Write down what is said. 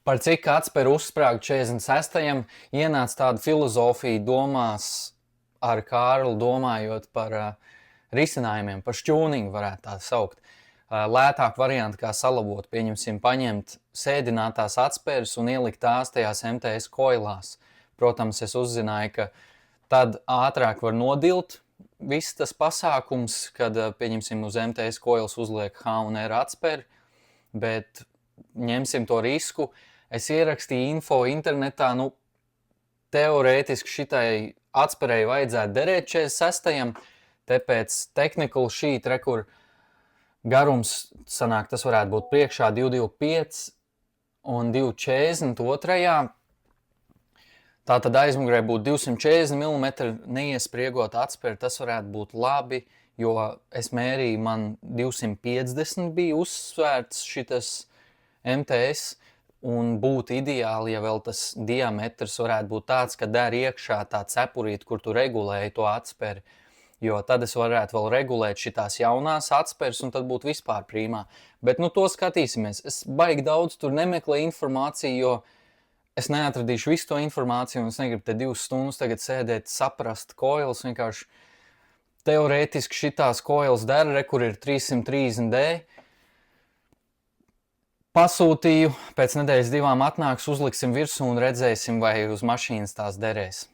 Par cik atspēru uzsprāgu 46. ienāca tāda filozofija domās ar Kārli, domājot par risinājumiem, par šķūningu varētu tā saukt. Lētāk varianti, kā salabot, pieņemsim, paņemt sēdinātās atspēres un ielikt tās tajās MTS koilās. Protams, es uzzināju, ka tad ātrāk var nodilt viss tas pasākums, kad, pieņemsim, uz MTS koilas uzliek H un R atspēri, bet ņemsim to risku. Es ierakstīju info internetā, teorētiski šitai atspērēji vajadzētu derēt 46. Tāpēc technical sheet, kur garums sanāk, tas varētu būt priekšā 225 un 240 otrajā. Tātad aizmugurē būtu 240 mm neiespriegot atspēri, tas varētu būt labi, jo es mērīju, man 250 bija uzsvērts šitas MTS, un būtu ideāli, ja vēl tas diametrs varētu būt tāds, ka der iekšā tā cepurīte, kur tu regulēji to atspēri, jo tad es varētu vēl regulēt šitās jaunās atspēres, un tad būtu vispār prīmā. Bet to skatīsimies. Es baigi daudz tur nemeklēju informāciju, jo es neatradīšu visu to informāciju, un es negribu te 2 stundas tagad sēdēt, saprast koilas, vienkārši teorētiski šitās koilas der, kur ir 330D, pasūtīju, pēc nedēļas 2 atnāks, uzliksim virsū un redzēsim, vai uz mašīnas tās derēs.